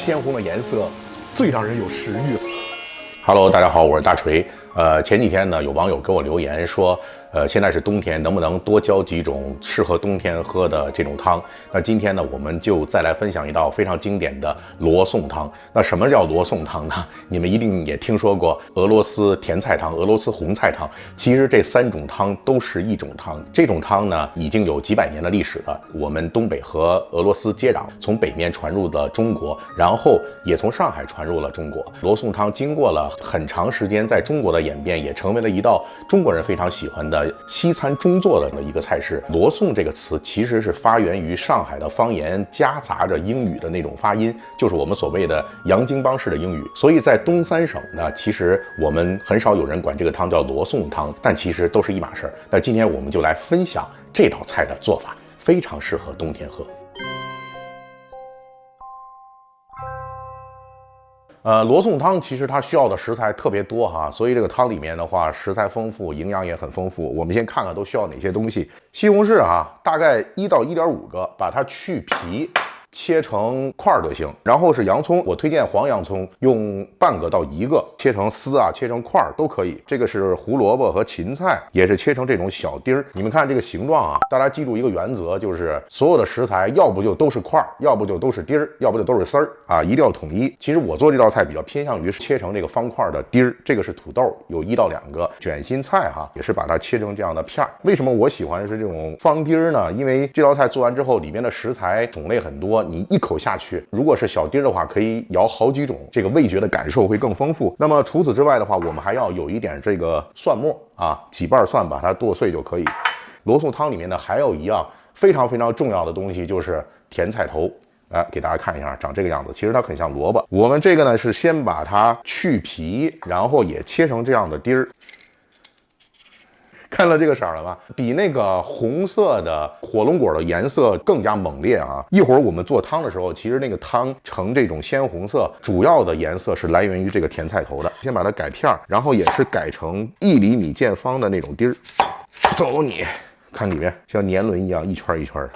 鲜红的颜色，最让人有食欲。Hello， 大家好，我是大锤。前几天呢，有网友给我留言说，现在是冬天，能不能多教几种适合冬天喝的这种汤？那今天呢，我们就再来分享一道非常经典的罗宋汤。那什么叫罗宋汤呢？你们一定也听说过俄罗斯甜菜汤、俄罗斯红菜汤。其实这三种汤都是一种汤。这种汤呢，已经有几百年的历史了。我们东北和俄罗斯接壤，从北面传入了中国，然后也从上海传入了中国。罗宋汤经过了很长时间在中国的演变，也成为了一道中国人非常喜欢的西餐中做的一个菜式。罗宋这个词其实是发源于上海的方言，夹杂着英语的那种发音，就是我们所谓的洋泾浜式的英语。所以在东三省呢，其实我们很少有人管这个汤叫罗宋汤，但其实都是一码事儿。那今天我们就来分享这道菜的做法，非常适合冬天喝。罗宋汤其实它需要的食材特别多哈，所以这个汤里面的话，食材丰富，营养也很丰富。我们先看看都需要哪些东西。西红柿大概1到1.5个，把它去皮。切成块就行，然后是洋葱，我推荐黄洋葱，用半个到1个，切成丝切成块都可以。这个是胡萝卜和芹菜，也是切成这种小丁儿。你们看这个形状大家记住一个原则，就是所有的食材要不就都是块，要不就都是丁儿，要不就都是丝儿一定要统一。其实我做这道菜比较偏向于切成这个方块的丁儿，这个是土豆，有1到2个，卷心菜也是把它切成这样的片儿。为什么我喜欢是这种方丁儿呢？因为这道菜做完之后，里面的食材种类很多。你一口下去，如果是小丁的话，可以舀好几种，这个味觉的感受会更丰富。那么除此之外的话，我们还要有一点这个蒜末几瓣蒜把它剁碎就可以。罗宋汤里面呢，还有一样非常非常重要的东西，就是甜菜头。给大家看一下，长这个样子，其实它很像萝卜。我们这个呢是先把它去皮，然后也切成这样的丁儿。看到这个色了吧？比那个红色的火龙果的颜色更加猛烈一会儿我们做汤的时候，其实那个汤呈这种鲜红色，主要的颜色是来源于这个甜菜头的。先把它改片，然后也是改成1厘米见方的那种丁儿。走你，看里面像年轮一样一圈一圈的，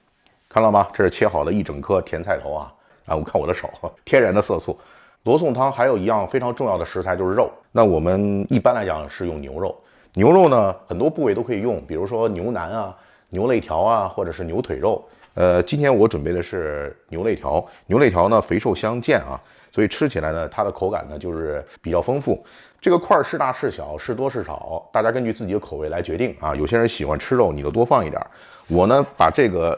看到吗？这是切好的一整颗甜菜头我看我的手，天然的色素。罗宋汤还有一样非常重要的食材就是肉，那我们一般来讲是用牛肉。牛肉呢，很多部位都可以用，比如说牛腩牛肋条或者是牛腿肉。今天我准备的是牛肋条。牛肋条呢，肥瘦相间所以吃起来呢，它的口感呢就是比较丰富。这个块是大是小，是多是少，大家根据自己的口味来决定有些人喜欢吃肉，你就多放一点。我呢，把这个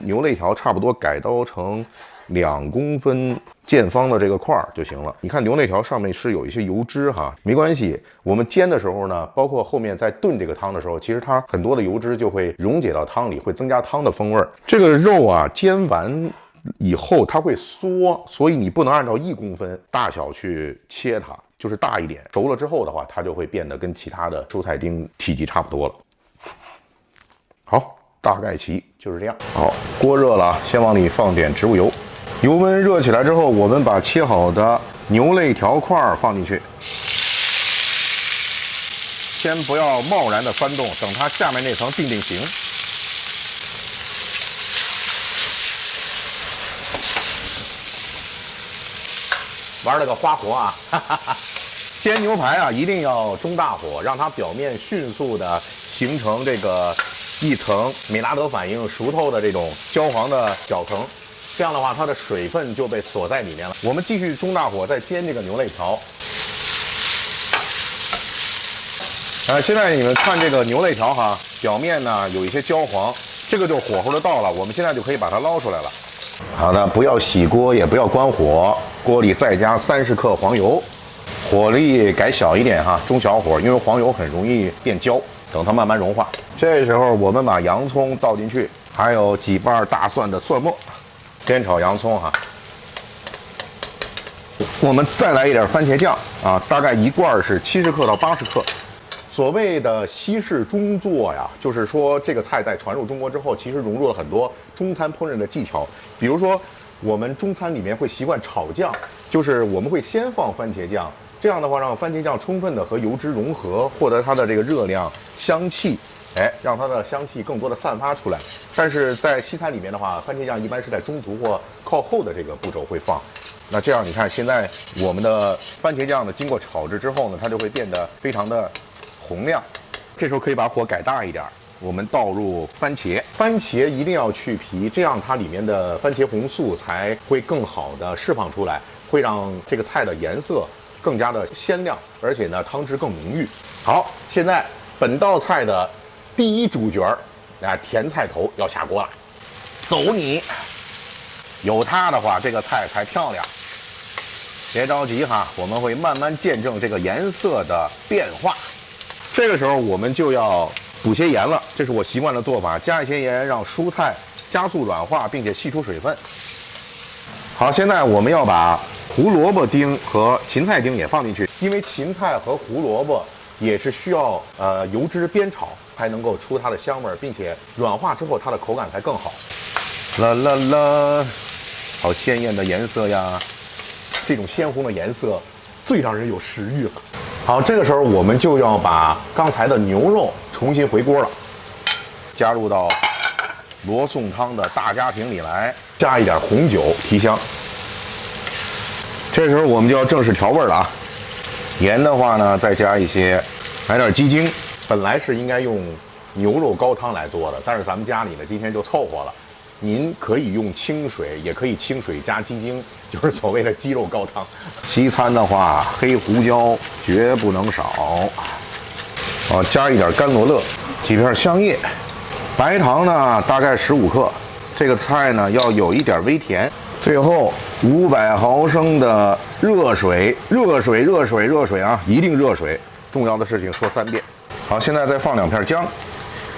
牛肋条差不多改刀成2公分见方的这个块就行了。你看牛肋条上面是有一些油脂没关系。我们煎的时候呢，包括后面在炖这个汤的时候，其实它很多的油脂就会溶解到汤里，会增加汤的风味。这个肉煎完以后它会缩，所以你不能按照1公分大小去切它，就是大一点。熟了之后的话，它就会变得跟其他的蔬菜丁体积差不多了。好，大概齐就是这样。好，锅热了，先往里放点植物油。油温热起来之后，我们把切好的牛肋条块放进去，先不要贸然的翻动，等它下面那层定型。玩了个花活煎牛排一定要中大火，让它表面迅速的形成这个一层美拉德反应熟透的这种焦黄的表层。这样的话，它的水分就被锁在里面了。我们继续中大火再煎这个牛肋条。现在你们看这个牛肋条表面呢有一些焦黄，这个就火候就到了，我们现在就可以把它捞出来了。好的，不要熄锅，也不要关火，锅里再加30克黄油，火力改小一点中小火，因为黄油很容易变焦，等它慢慢融化。这时候我们把洋葱倒进去，还有几瓣大蒜的蒜末。煸炒洋葱我们再来一点番茄酱大概1罐是70克到80克。所谓的西式中做就是说这个菜在传入中国之后，其实融入了很多中餐烹饪的技巧。比如说我们中餐里面会习惯炒酱，就是我们会先放番茄酱，这样的话让番茄酱充分的和油脂融合，获得它的这个热量、香气，哎，让它的香气更多的散发出来。但是在西餐里面的话，番茄酱一般是在中途或靠后的这个步骤会放。那这样你看，现在我们的番茄酱呢，经过炒制之后呢，它就会变得非常的红亮。这时候可以把火改大一点，我们倒入番茄，番茄一定要去皮，这样它里面的番茄红素才会更好的释放出来，会让这个菜的颜色更加的鲜亮，而且呢汤汁更浓郁。好，现在本道菜的第一主角甜菜头要下锅了，走你！有它的话，这个菜才漂亮。别着急哈，我们会慢慢见证这个颜色的变化。这个时候我们就要补些盐了，这是我习惯的做法，加一些盐，让蔬菜加速软化，并且析出水分。好，现在我们要把胡萝卜丁和芹菜丁也放进去，因为芹菜和胡萝卜也是需要油脂煸炒才能够出它的香味，并且软化之后它的口感才更好。啦啦啦，好鲜艳的颜色呀！这种鲜红的颜色最让人有食欲了。好，这个时候我们就要把刚才的牛肉重新回锅了，加入到罗宋汤的大家庭里来，加一点红酒提香。这时候我们就要正式调味了啊！盐的话呢，再加一些，来点鸡精。本来是应该用牛肉高汤来做的，但是咱们家里呢今天就凑合了。您可以用清水，也可以清水加鸡精，就是所谓的鸡肉高汤。西餐的话，黑胡椒绝不能少。加一点干罗勒，几片香叶，白糖呢大概15克。这个菜呢要有一点微甜。最后500毫升的热水，热水啊，一定热水。重要的事情说3遍。好，现在再放2片姜。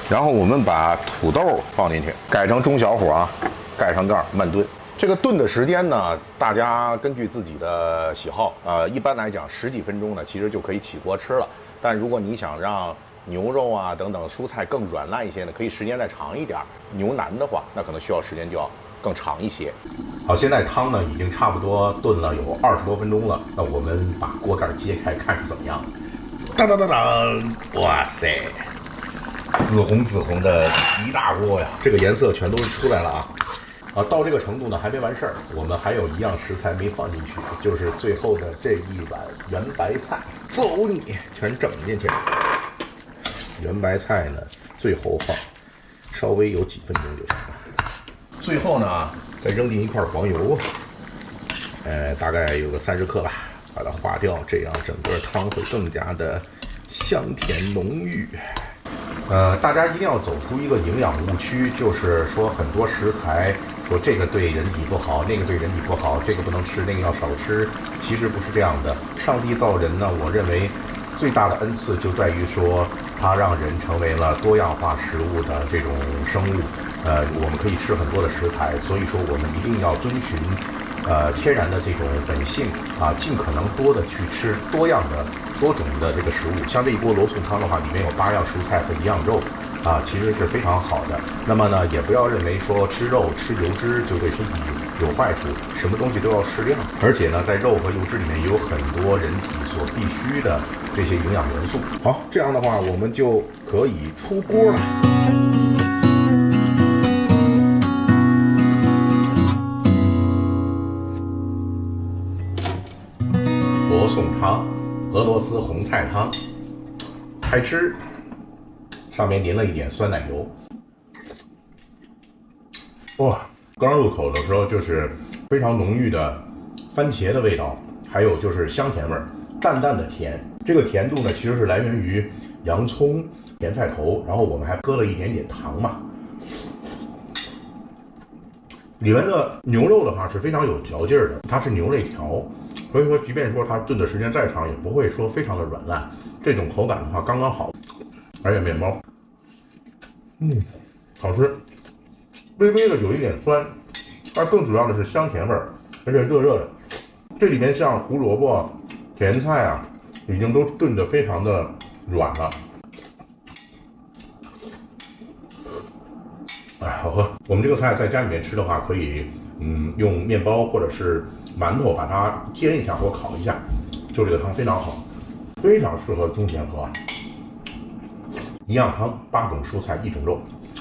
然后我们把土豆放进去，改成中小火啊，盖上盖慢炖。这个炖的时间呢，大家根据自己的喜好，一般来讲10几分钟呢，其实就可以起锅吃了。但如果你想让牛肉啊等等蔬菜更软烂一些呢，可以时间再长一点。牛腩的话，那可能需要时间就要更长一些。好，现在汤呢已经差不多炖了有20多分钟了，那我们把锅盖揭开，看是怎么样。当当当当，哇塞！紫红的一大锅呀，这个颜色全都出来了啊！到这个程度呢还没完事儿，我们还有一样食材没放进去，就是最后的这一碗圆白菜，走你，全整进去。圆白菜呢最后放，稍微有几分钟就行了。最后呢再扔进一块黄油，大概有个30克吧，把它化掉，这样整个汤会更加的香甜浓郁。大家一定要走出一个营养误区，就是说很多食材说这个对人体不好，那个对人体不好，这个不能吃，那个要少吃。其实不是这样的。上帝造人呢，我认为最大的恩赐就在于说，他让人成为了多样化食物的这种生物。我们可以吃很多的食材，所以说我们一定要遵循天然的这种本性啊，尽可能多的去吃多样的、多种的这个食物。像这一锅罗宋汤的话，里面有8样蔬菜和1样肉，其实是非常好的。那么呢，也不要认为说吃肉、吃油脂就对身体有坏处，什么东西都要适量。而且呢，在肉和油脂里面也有很多人体所必需的这些营养元素。好，这样的话我们就可以出锅了。罗宋汤，俄罗斯红菜汤，开吃，上面淋了一点酸奶油。哇，刚入口的时候就是非常浓郁的番茄的味道，还有就是香甜味儿，淡淡的甜。这个甜度呢，其实是来源于洋葱、甜菜头，然后我们还搁了一点点糖嘛。里面的牛肉的话是非常有嚼劲儿的，它是牛肋条，所以说即便说它炖的时间再长，也不会说非常的软烂，这种口感的话刚刚好。而且面包，好吃，微微的有一点酸，但更主要的是香甜味儿，而且热热的。这里面像胡萝卜、甜菜啊，已经都炖得非常的软了。哎，好喝！我们这个菜在家里面吃的话，可以用面包或者是馒头把它煎一下或烤一下，就这个汤非常好，非常适合冬天喝。一样汤8种蔬菜1种肉。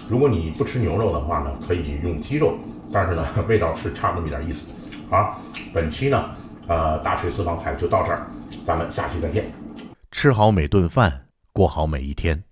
如果你不吃牛肉的话呢，可以用鸡肉，但是呢味道是差那么一点意思。好，本期呢大锤私房菜就到这儿，咱们下期再见。吃好每顿饭，过好每一天。